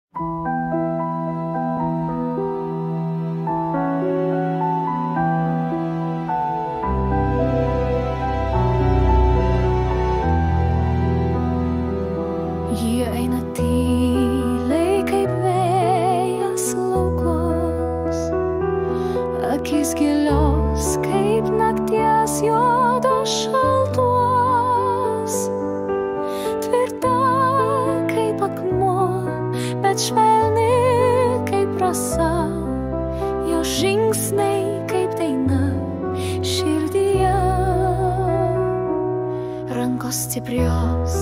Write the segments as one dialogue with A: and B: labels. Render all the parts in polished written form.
A: Jie eina tyliai kaip vėjas laukus, akis gilios kaip nakties juodos šaltuos, tvirta kaip akmuo, bet švelni kaip rasa, jo žingsniai kaip daina širdyje. Rankos stiprios,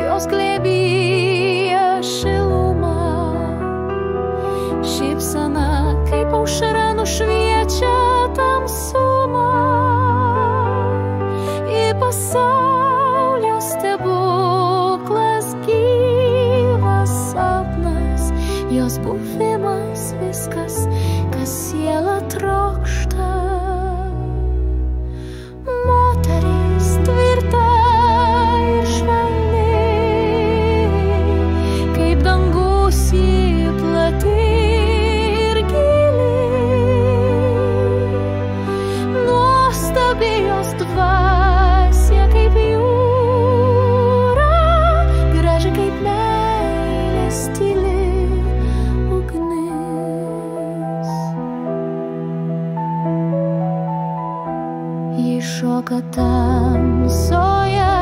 A: jos glėbyje šiluma, šypsena kaip aušra nušviečia tamsumą. Į pasaulio stebuklas gyvas sapnas, jos buvimas viskas, kas siela trokšta. Moteris tvirta ir švelni, kaip dangus ji plati ir gili. Nuostabi jos dvasia kaip jūra, graži kaip meilės tyli ugnis. Ji šoka tamsoje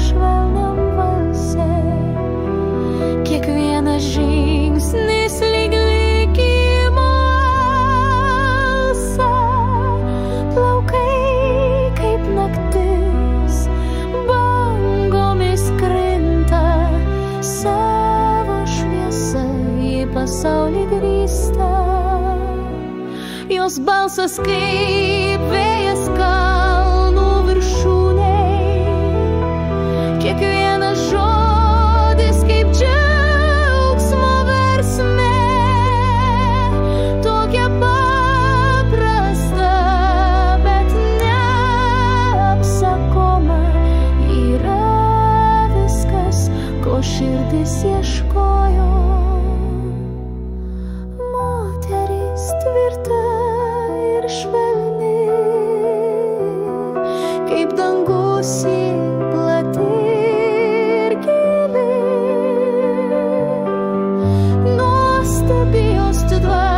A: švelniam valse, kiekvienas žingsnis lyg likimo alsa. Plaukai kaip naktis, bangomis krinta, savo šviesa į pasaulį grįsta. Jos balsas kaip vėjas kalnų viršūnėj, kiekvienas žodis kaip džiaugsmo versmė, tokia paprasta, bet neapsakoma, yra viskas, ko širdis ieškojo. Moteris tvirta ir švelni, kaip dangus ji plati ir gili. Nuostabi jos dvasia